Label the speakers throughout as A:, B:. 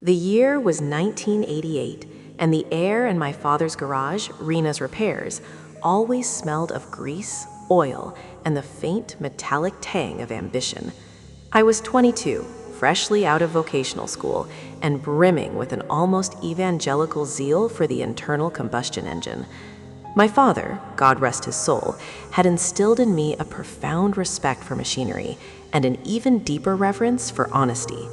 A: The year was 1988, and the air in my father's garage, Rena's Repairs, always smelled of grease, oil, and the faint metallic tang of ambition. I was 22, freshly out of vocational school, and brimming with an almost evangelical zeal for the internal combustion engine. My father, God rest his soul, had instilled in me a profound respect for machinery and an even deeper reverence for honesty.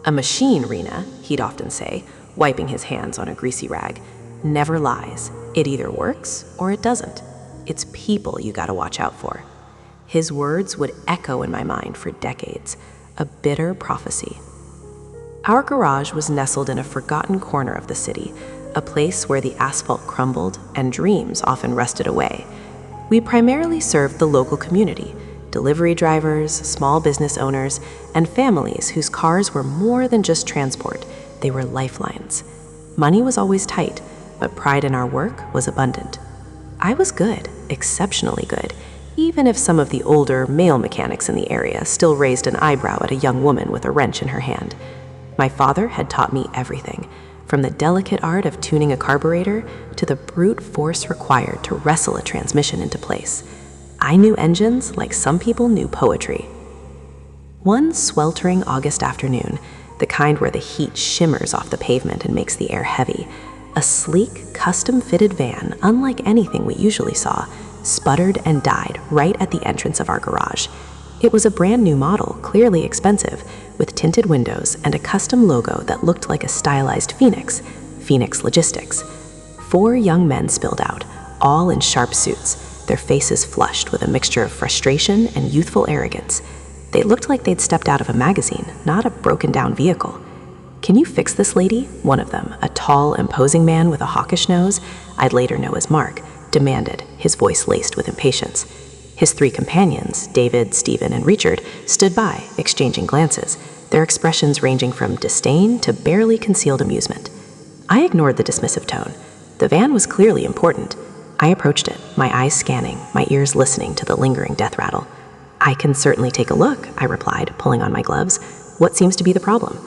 A: A machine, Rena, he'd often say, wiping his hands on a greasy rag, never lies. It either works or it doesn't. It's people you gotta watch out for. His words would echo in my mind for decades, a bitter prophecy. Our garage was nestled in a forgotten corner of the city, a place where the asphalt crumbled and dreams often rusted away. We primarily served the local community, delivery drivers, small business owners, and families whose cars were more than just transport. They were lifelines. Money was always tight, but pride in our work was abundant. I was good, exceptionally good, even if some of the older male mechanics in the area still raised an eyebrow at a young woman with a wrench in her hand. My father had taught me everything, from the delicate art of tuning a carburetor to the brute force required to wrestle a transmission into place. I knew engines like some people knew poetry. One sweltering August afternoon, the kind where the heat shimmers off the pavement and makes the air heavy, a sleek, custom-fitted van, unlike anything we usually saw, sputtered and died right at the entrance of our garage. It was a brand new model, clearly expensive, with tinted windows and a custom logo that looked like a stylized phoenix, Phoenix Logistics. 4 young men spilled out, all in sharp suits, their faces flushed with a mixture of frustration and youthful arrogance. They looked like they'd stepped out of a magazine, not a broken-down vehicle. "Can you fix this, lady?" One of them, a tall, imposing man with a hawkish nose, I'd later know as Mark, demanded, his voice laced with impatience. His 3 companions, David, Stephen, and Richard, stood by, exchanging glances, their expressions ranging from disdain to barely concealed amusement. I ignored the dismissive tone. The van was clearly important. I approached it, my eyes scanning, my ears listening to the lingering death rattle. "I can certainly take a look," I replied, pulling on my gloves. "What seems to be the problem?"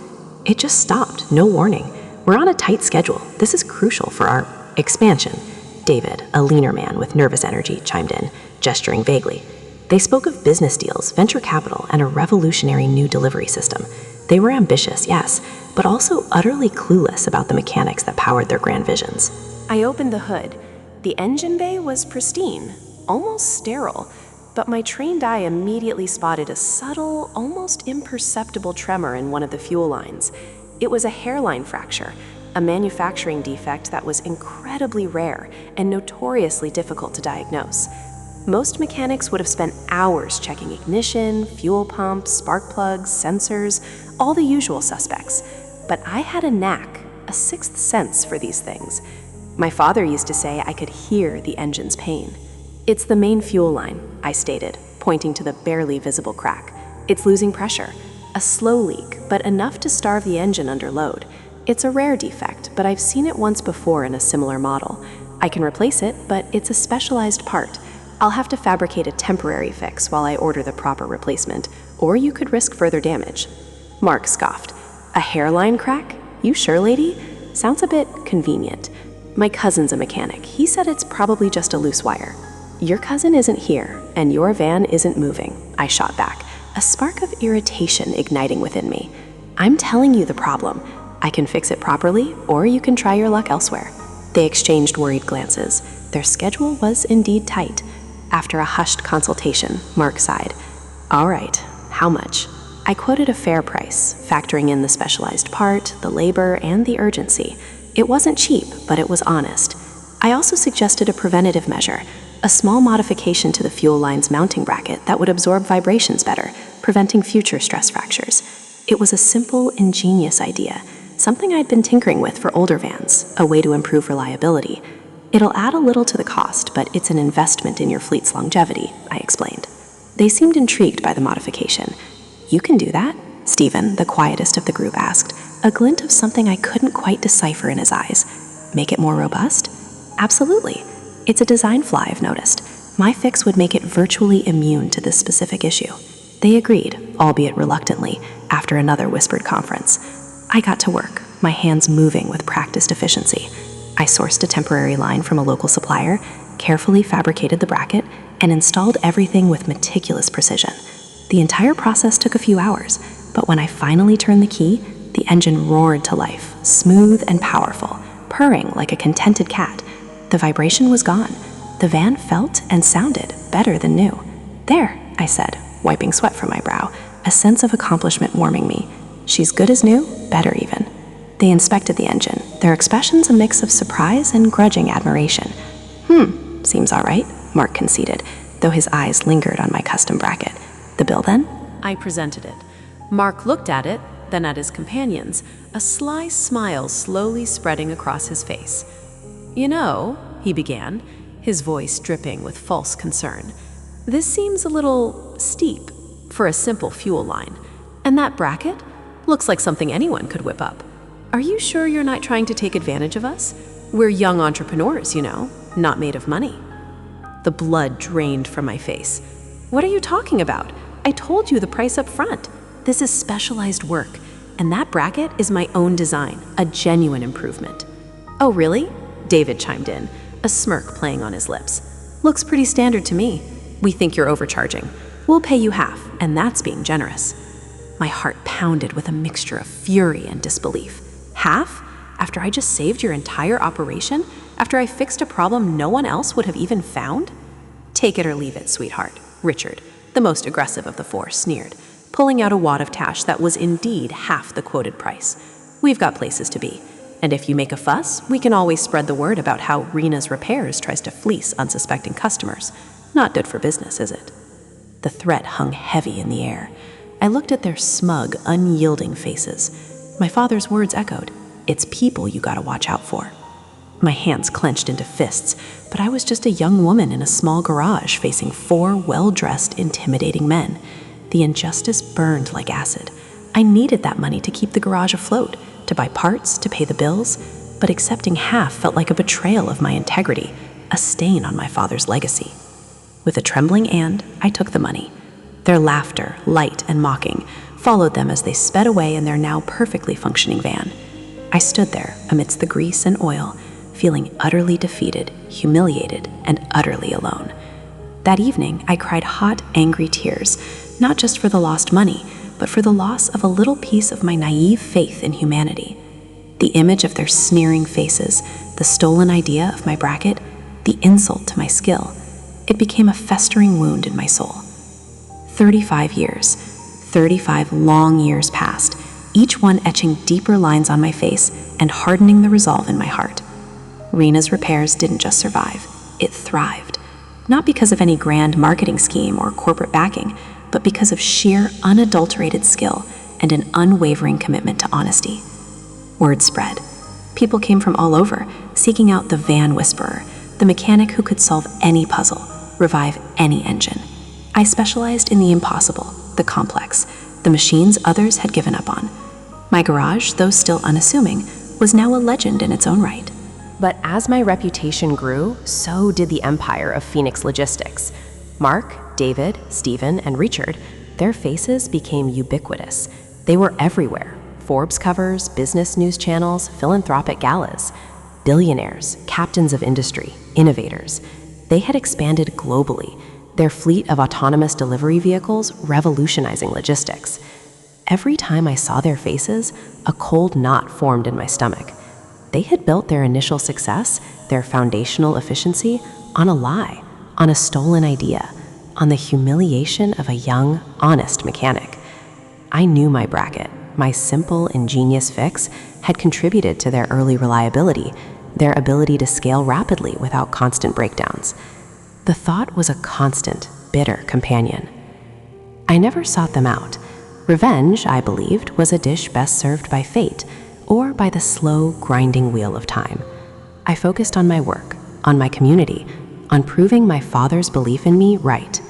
A: "It just stopped, no warning. We're on a tight schedule. This is crucial for our expansion." David, a leaner man with nervous energy, chimed in, gesturing vaguely. They spoke of business deals, venture capital, and a revolutionary new delivery system. They were ambitious, yes, but also utterly clueless about the mechanics that powered their grand visions. I opened the hood. The engine bay was pristine, almost sterile, but my trained eye immediately spotted a subtle, almost imperceptible tremor in one of the fuel lines. It was a hairline fracture, a manufacturing defect that was incredibly rare and notoriously difficult to diagnose. Most mechanics would have spent hours checking ignition, fuel pumps, spark plugs, sensors, all the usual suspects. But I had a knack, a sixth sense for these things. My father used to say I could hear the engine's pain. "It's the main fuel line," I stated, pointing to the barely visible crack. "It's losing pressure. A slow leak, but enough to starve the engine under load. It's a rare defect, but I've seen it once before in a similar model. I can replace it, but it's a specialized part. I'll have to fabricate a temporary fix while I order the proper replacement, or you could risk further damage." Mark scoffed. "A hairline crack? You sure, lady? Sounds a bit convenient. My cousin's a mechanic. He said it's probably just a loose wire." "Your cousin isn't here, and your van isn't moving," I shot back, a spark of irritation igniting within me. "I'm telling you the problem. I can fix it properly, or you can try your luck elsewhere." They exchanged worried glances. Their schedule was indeed tight. After a hushed consultation, Mark sighed. "All right, how much?" I quoted a fair price, factoring in the specialized part, the labor, and the urgency. It wasn't cheap, but it was honest. I also suggested a preventative measure, a small modification to the fuel line's mounting bracket that would absorb vibrations better, preventing future stress fractures. It was a simple, ingenious idea, something I'd been tinkering with for older vans, a way to improve reliability. "It'll add a little to the cost, but it's an investment in your fleet's longevity," I explained. They seemed intrigued by the modification. "You can do that?" Stephen, the quietest of the group, asked, a glint of something I couldn't quite decipher in his eyes. "Make it more robust?" "Absolutely. It's a design flaw I've noticed. My fix would make it virtually immune to this specific issue." They agreed, albeit reluctantly, after another whispered conference. I got to work, my hands moving with practiced efficiency. I sourced a temporary line from a local supplier, carefully fabricated the bracket, and installed everything with meticulous precision. The entire process took a few hours, but when I finally turned the key, the engine roared to life, smooth and powerful, purring like a contented cat. The vibration was gone. The van felt and sounded better than new. "There," I said, wiping sweat from my brow, a sense of accomplishment warming me. "She's good as new, better even." They inspected the engine, their expressions a mix of surprise and grudging admiration. Seems all right," Mark conceded, though his eyes lingered on my custom bracket. "The bill then?" I presented it. Mark looked at it, then at his companions, a sly smile slowly spreading across his face. "You know," he began, his voice dripping with false concern, "this seems a little steep for a simple fuel line. And that bracket? Looks like something anyone could whip up. Are you sure you're not trying to take advantage of us? We're young entrepreneurs, you know, not made of money." The blood drained from my face. "What are you talking about? I told you the price up front. This is specialized work, and that bracket is my own design, a genuine improvement." "Oh, really?" David chimed in, a smirk playing on his lips. "Looks pretty standard to me. We think you're overcharging. We'll pay you half, and that's being generous." My heart pounded with a mixture of fury and disbelief. "Half? After I just saved your entire operation? After I fixed a problem no one else would have even found?" "Take it or leave it, sweetheart," Richard, the most aggressive of the four, sneered, pulling out a wad of cash that was indeed half the quoted price. "We've got places to be, and if you make a fuss, we can always spread the word about how Rena's Repairs tries to fleece unsuspecting customers. Not good for business, is it?" The threat hung heavy in the air. I looked at their smug, unyielding faces. My father's words echoed, "It's people you gotta watch out for." My hands clenched into fists, but I was just a young woman in a small garage facing four well-dressed, intimidating men. The injustice burned like acid. I needed that money to keep the garage afloat, to buy parts, to pay the bills, but accepting half felt like a betrayal of my integrity, a stain on my father's legacy. With a trembling hand, I took the money. Their laughter, light and mocking, followed them as they sped away in their now perfectly functioning van. I stood there amidst the grease and oil, feeling utterly defeated, humiliated, and utterly alone. That evening, I cried hot, angry tears, not just for the lost money, but for the loss of a little piece of my naive faith in humanity. The image of their sneering faces, the stolen idea of my bracket, the insult to my skill, it became a festering wound in my soul. 35 years, 35 long years passed, each one etching deeper lines on my face and hardening the resolve in my heart. Rena's Repairs didn't just survive, it thrived. Not because of any grand marketing scheme or corporate backing, but because of sheer, unadulterated skill and an unwavering commitment to honesty. Word spread. People came from all over, seeking out the van whisperer, the mechanic who could solve any puzzle, revive any engine. I specialized in the impossible, the complex, the machines others had given up on. My garage, though still unassuming, was now a legend in its own right. But as my reputation grew, so did the empire of Phoenix Logistics. Mark, David, Stephen, and Richard, their faces became ubiquitous. They were everywhere. Forbes covers, business news channels, philanthropic galas. Billionaires, captains of industry, innovators. They had expanded globally, their fleet of autonomous delivery vehicles revolutionizing logistics. Every time I saw their faces, a cold knot formed in my stomach. They had built their initial success, their foundational efficiency, on a lie, on a stolen idea, on the humiliation of a young, honest mechanic. I knew my bracket, my simple, ingenious fix, had contributed to their early reliability, their ability to scale rapidly without constant breakdowns. The thought was a constant, bitter companion. I never sought them out. Revenge, I believed, was a dish best served by fate, or by the slow, grinding wheel of time. I focused on my work, on my community, on proving my father's belief in me right.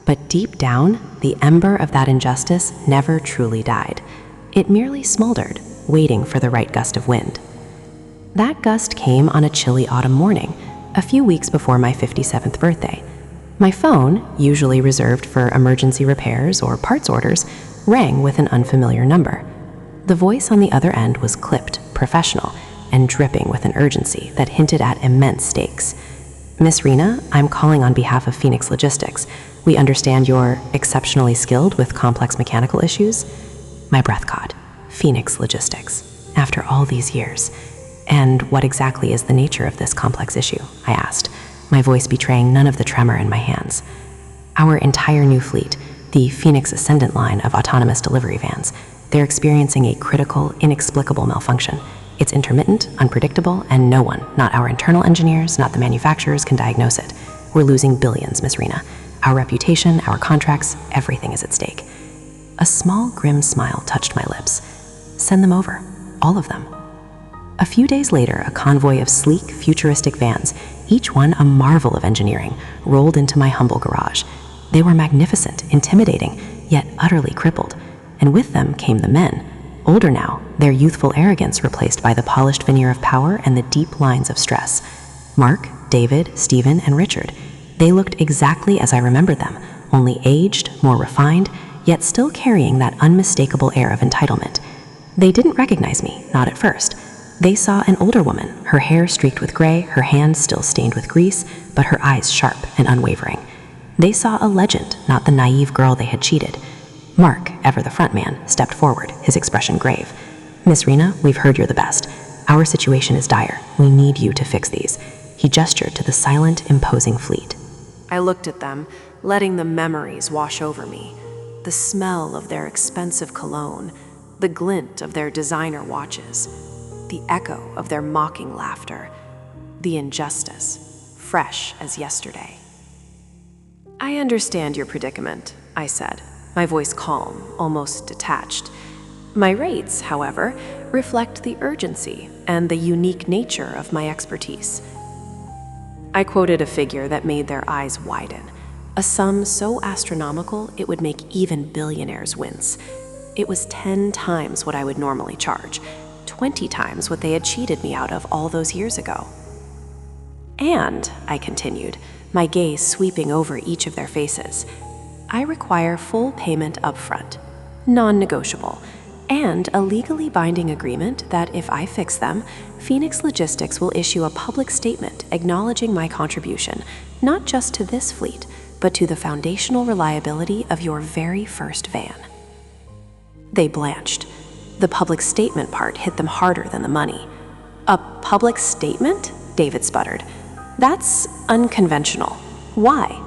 A: But deep down, the ember of that injustice never truly died. It merely smoldered, waiting for the right gust of wind. That gust came on a chilly autumn morning, a few weeks before my 57th birthday. My phone, usually reserved for emergency repairs or parts orders, rang with an unfamiliar number. The voice on the other end was clipped, professional, and dripping with an urgency that hinted at immense stakes. Miss Rena, I'm calling on behalf of Phoenix Logistics. We understand you're exceptionally skilled with complex mechanical issues. My breath caught. Phoenix Logistics. After all these years. And what exactly is the nature of this complex issue? I asked, my voice betraying none of the tremor in my hands. Our entire new fleet, the Phoenix Ascendant line of autonomous delivery vans, they're experiencing a critical, inexplicable malfunction. It's intermittent, unpredictable, and no one, not our internal engineers, not the manufacturers, can diagnose it. We're losing billions, Miss Rena. Our reputation, our contracts, everything is at stake. A small, grim smile touched my lips. Send them over, all of them. A few days later, a convoy of sleek, futuristic vans, each one a marvel of engineering, rolled into my humble garage. They were magnificent, intimidating, yet utterly crippled. And with them came the men. Older now, their youthful arrogance replaced by the polished veneer of power and the deep lines of stress. Mark, David, Stephen, and Richard. They looked exactly as I remembered them, only aged, more refined, yet still carrying that unmistakable air of entitlement. They didn't recognize me, not at first. They saw an older woman, her hair streaked with gray, her hands still stained with grease, but her eyes sharp and unwavering. They saw a legend, not the naive girl they had cheated. Mark, ever the front man, stepped forward, his expression grave. Miss Rena, we've heard you're the best. Our situation is dire. We need you to fix these. He gestured to the silent, imposing fleet. I looked at them, letting the memories wash over me. The smell of their expensive cologne, the glint of their designer watches, the echo of their mocking laughter, the injustice, fresh as yesterday. I understand your predicament, I said, my voice calm, almost detached. My rates, however, reflect the urgency and the unique nature of my expertise. I quoted a figure that made their eyes widen, a sum so astronomical it would make even billionaires wince. It was 10 times what I would normally charge, 20 times what they had cheated me out of all those years ago. And, I continued, my gaze sweeping over each of their faces, I require full payment upfront, non-negotiable, and a legally binding agreement that if I fix them, Phoenix Logistics will issue a public statement acknowledging my contribution, not just to this fleet, but to the foundational reliability of your very first van. They blanched. The public statement part hit them harder than the money. A public statement? David sputtered. That's unconventional. Why?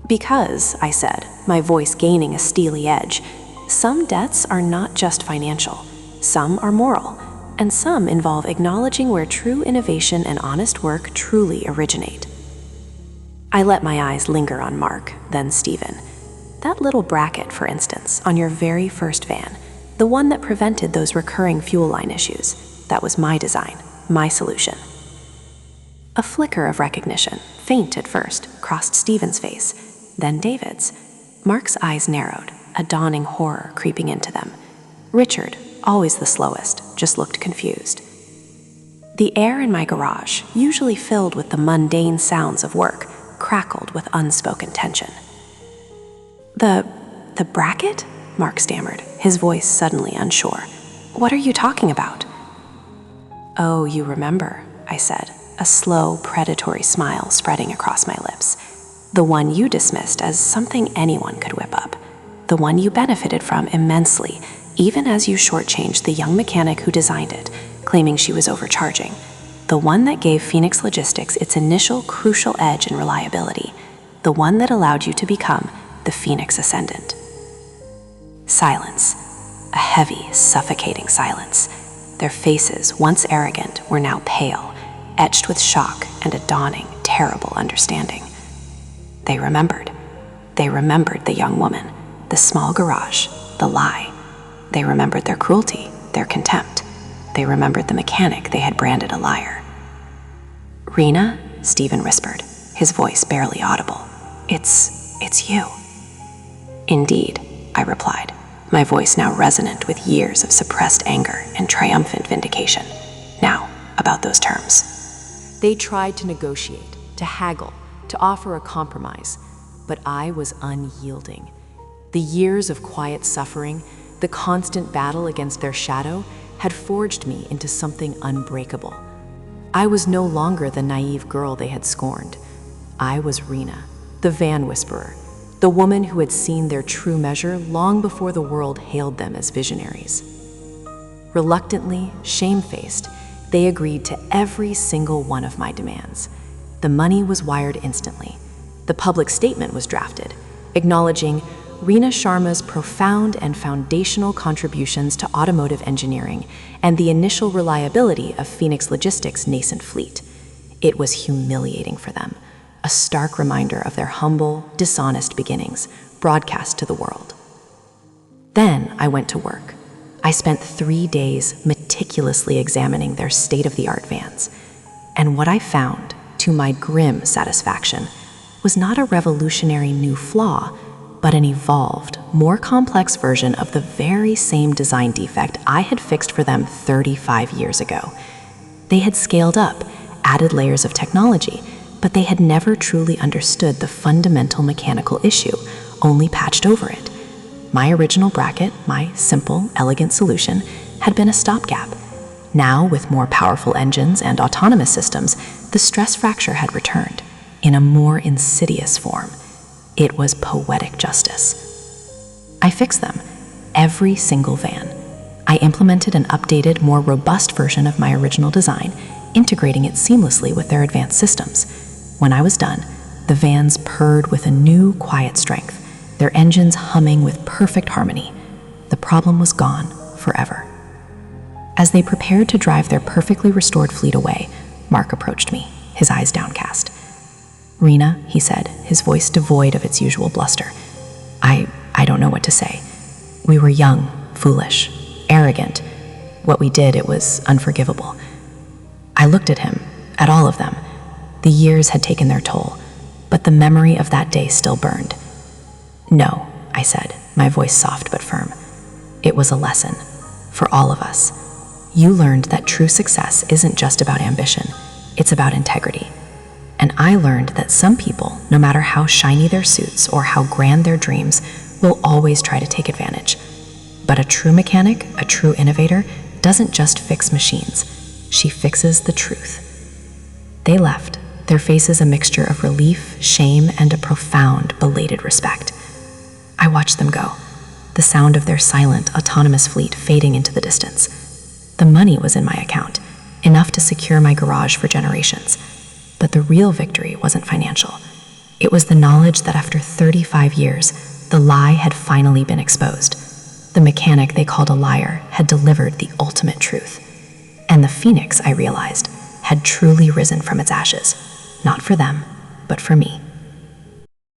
A: Because, I said, my voice gaining a steely edge, some debts are not just financial. Some are moral, and some involve acknowledging where true innovation and honest work truly originate. I let my eyes linger on Mark, then Stephen. That little bracket, for instance, on your very first van, the one that prevented those recurring fuel line issues, that was my design, my solution. A flicker of recognition, faint at first, crossed Stephen's face, then David's. Mark's eyes narrowed, a dawning horror creeping into them. Richard, always the slowest, just looked confused. The air in my garage, usually filled with the mundane sounds of work, crackled with unspoken tension. The bracket? Mark stammered, his voice suddenly unsure. What are you talking about? Oh, you remember, I said, a slow, predatory smile spreading across my lips. The one you dismissed as something anyone could whip up. The one you benefited from immensely, even as you shortchanged the young mechanic who designed it, claiming she was overcharging. The one that gave Phoenix Logistics its initial crucial edge in reliability. The one that allowed you to become the Phoenix Ascendant. Silence. A heavy, suffocating silence. Their faces, once arrogant, were now pale, etched with shock and a dawning, terrible understanding. They remembered. They remembered the young woman, the small garage, the lie. They remembered their cruelty, their contempt. They remembered the mechanic they had branded a liar. Rena, Stephen whispered, his voice barely audible. It's you. Indeed, I replied, my voice now resonant with years of suppressed anger and triumphant vindication. Now, about those terms. They tried to negotiate, to haggle, to offer a compromise, but I was unyielding. The years of quiet suffering, The constant battle against their shadow had forged me into something unbreakable. I was no longer the naive girl they had scorned. I was Rena, the van whisperer, the woman who had seen their true measure long before the world hailed them as visionaries. Reluctantly, shamefaced, they agreed to every single one of my demands. The money was wired instantly. The public statement was drafted, acknowledging Rena Sharma's profound and foundational contributions to automotive engineering and the initial reliability of Phoenix Logistics' nascent fleet. It was humiliating for them, a stark reminder of their humble, dishonest beginnings, broadcast to the world. Then I went to work. I spent 3 days meticulously examining their state-of-the-art vans. And what I found, to my grim satisfaction, was not a revolutionary new flaw, but an evolved, more complex version of the very same design defect I had fixed for them 35 years ago. They had scaled up, added layers of technology, but they had never truly understood the fundamental mechanical issue, only patched over it. My original bracket, my simple, elegant solution, had been a stopgap. Now, with more powerful engines and autonomous systems, the stress fracture had returned, in a more insidious form. It was poetic justice. I fixed them, every single van. I implemented an updated, more robust version of my original design, integrating it seamlessly with their advanced systems. When I was done, the vans purred with a new, quiet strength, their engines humming with perfect harmony. The problem was gone forever. As they prepared to drive their perfectly restored fleet away, Mark approached me, his eyes downcast. "Rena," he said, his voice devoid of its usual bluster, I don't know what to say. We were young, foolish, arrogant. What we did, it was unforgivable." I looked at him, at all of them. The years had taken their toll, but the memory of that day still burned. "No," I said, my voice soft but firm. "It was a lesson, for all of us. You learned that true success isn't just about ambition, it's about integrity. And I learned that some people, no matter how shiny their suits or how grand their dreams, will always try to take advantage. But a true mechanic, a true innovator, doesn't just fix machines. She fixes the truth." They left, their faces a mixture of relief, shame, and a profound, belated respect. I watched them go, the sound of their silent, autonomous fleet fading into the distance. The money was in my account, enough to secure my garage for generations. But the real victory wasn't financial. It was the knowledge that after 35 years, the lie had finally been exposed. The mechanic they called a liar had delivered the ultimate truth. And the phoenix, I realized, had truly risen from its ashes, not for them, but for me.